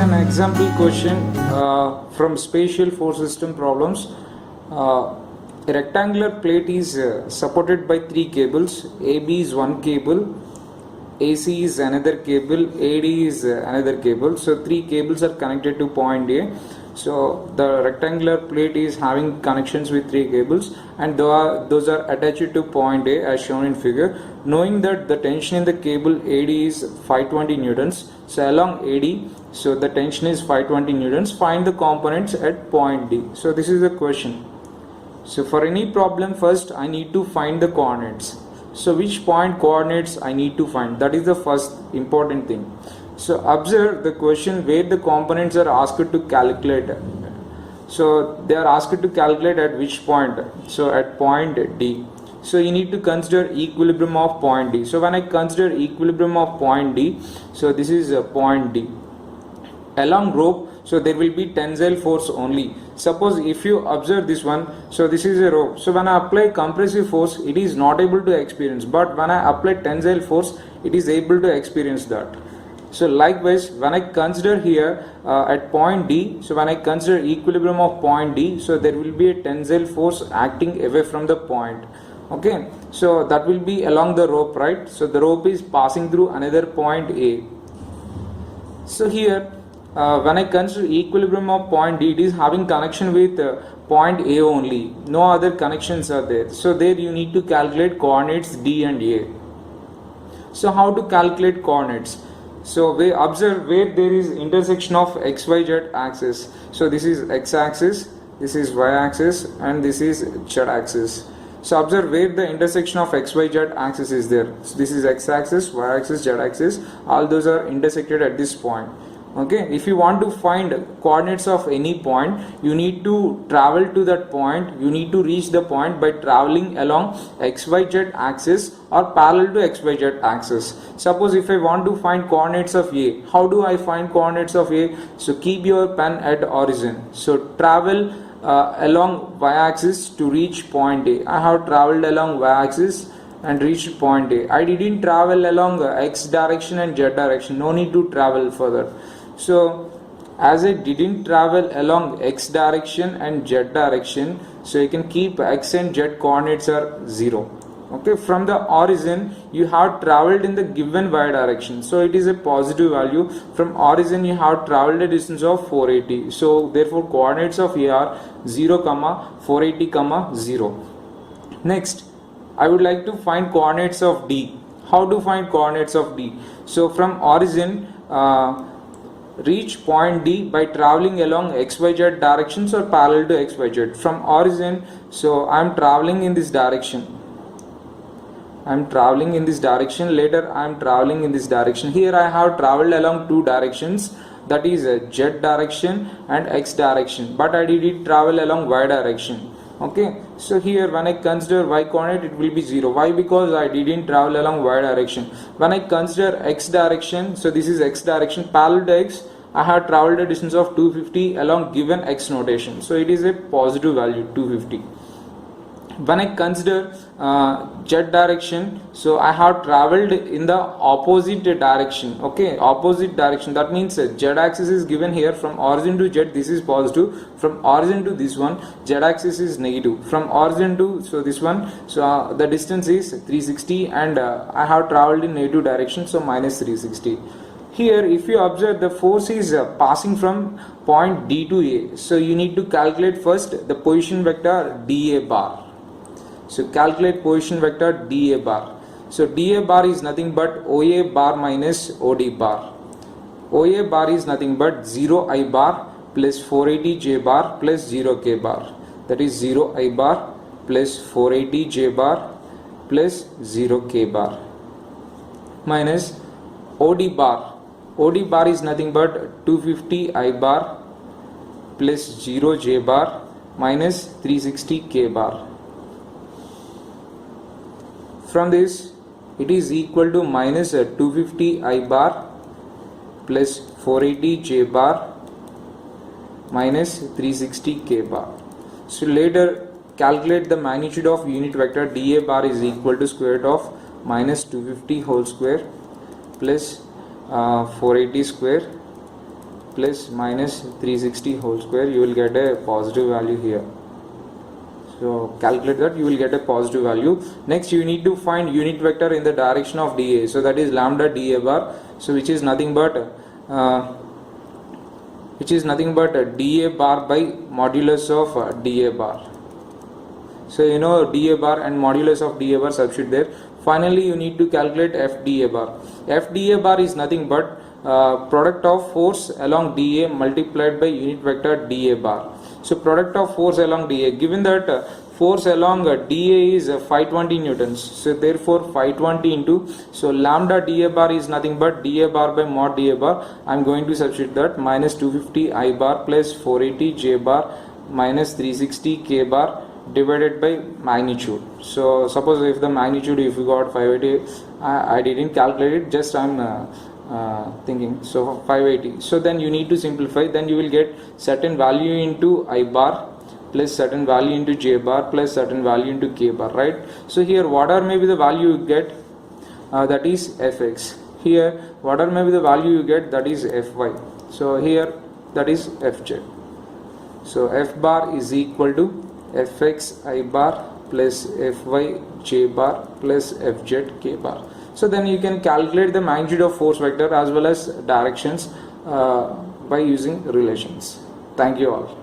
an example question from spatial force system problems. A rectangular plate is supported by three cables. AB is one cable, AC is another cable, AD is another cable. So three cables are connected to point A. So the rectangular plate is having connections with three cables, and those are attached to point A as shown in figure. Knowing that the tension in the cable AD is 520 newtons, so along AD, so the tension is 520 newtons. Find the components at point D. So this is the question. So for any problem, first I need to find the coordinates. So which point coordinates I need to find? That is the first important thing. So observe the question where the components are asked to calculate. So they are asked to calculate at which point? So at point D. So you need to consider equilibrium of point D. So when I consider equilibrium of point D, so this is a point D. Along rope, so there will be tensile force only. Suppose if you observe this one, so this is a rope. So when I apply compressive force, it is not able to experience. But when I apply tensile force, it is able to experience that. So likewise, when I consider here at point D, so when I consider equilibrium of point D, so there will be a tensile force acting away from the point. Okay, so that will be along the rope, right? So the rope is passing through another point A. So here, when I consider equilibrium of point D, it is having connection with point A only. No other connections are there. So there you need to calculate coordinates D and A. So how to calculate coordinates? So we observe where there is intersection of XYZ axis. So this is X axis, this is Y axis, and this is Z axis. So observe where the intersection of XYZ axis is there. So this is X axis, Y axis, Z axis. All those are intersected at this point. Okay, if you want to find coordinates of any point, you need to travel to that point. You need to reach the point by traveling along XYZ axis or parallel to XYZ axis. Suppose if I want to find coordinates of A, how do I find coordinates of A? So keep your pen at origin. So travel along Y axis to reach point A. I have traveled along Y axis and reached point A. I didn't travel along X direction and Z direction. No need to travel further. So as I didn't travel along X direction and Z direction, so you can keep X and Z coordinates are 0. Okay, from the origin you have traveled in the given Y direction, so it is a positive value. From origin you have traveled a distance of 480. So therefore coordinates of A are 0, 480, 0. Next, I would like to find coordinates of D. How to find coordinates of D? So from origin, reach point D by traveling along XYZ directions or parallel to XYZ. From origin, so I am traveling in this direction. I am traveling in this direction. Later I am traveling in this direction. Here I have traveled along two directions, that is Z direction and X direction, but I didn't travel along Y direction. Okay, so here when I consider Y coordinate, it will be 0. Why? Because I didn't travel along Y direction. When I consider X direction, so this is X direction, parallel to X, I have traveled a distance of 250 along given X notation. So it is a positive value, 250. When I consider Z direction, so I have traveled in the opposite direction. Okay, opposite direction, that means Z axis is given here. From origin to Z, this is positive. From origin to this one, Z axis is negative. From origin to, so this one, so the distance is 360, and I have traveled in negative direction, so minus 360. Here if you observe, the force is passing from point D to A. So you need to calculate first the position vector dA bar. So calculate position vector dA bar. So dA bar is nothing but OA bar minus OD bar. OA bar is nothing but 0I bar plus 480J bar plus 0K bar. That is 0I bar plus 480J bar plus 0K bar minus OD bar. OD bar is nothing but 250I bar plus 0J bar minus 360K bar. From this, it is equal to minus 250I bar plus 480J bar minus 360K bar. So later calculate the magnitude of unit vector dA bar is equal to square root of minus 250 whole square plus 480 square plus minus 360 whole square, you will get a positive value here. So calculate that, you will get a positive value. Next you need to find unit vector in the direction of dA, so that is lambda dA bar, so which is nothing but dA bar by modulus of dA bar. So you know dA bar and modulus of dA bar, substitute there. Finally you need to calculate FDA bar. FDA bar is nothing but product of force along dA multiplied by unit vector dA bar. So product of force along dA, given that force along dA is 520 newtons, so therefore 520 into, so lambda dA bar is nothing but dA bar by mod dA bar. I am going to substitute that, minus 250 I bar plus 480 J bar minus 360 K bar divided by magnitude. So suppose if the magnitude, if you got 580, I didn't calculate it, just I'm thinking, so 580. So then you need to simplify, then you will get certain value into I bar plus certain value into J bar plus certain value into K bar, right? So here whatever may be the value you get, that is Fx. Here whatever may be the value you get, that is Fy. So here that is Fz. So F bar is equal to Fx I bar plus Fy J bar plus Fz K bar. So then you can calculate the magnitude of force vector as well as directions by using relations. Thank you all.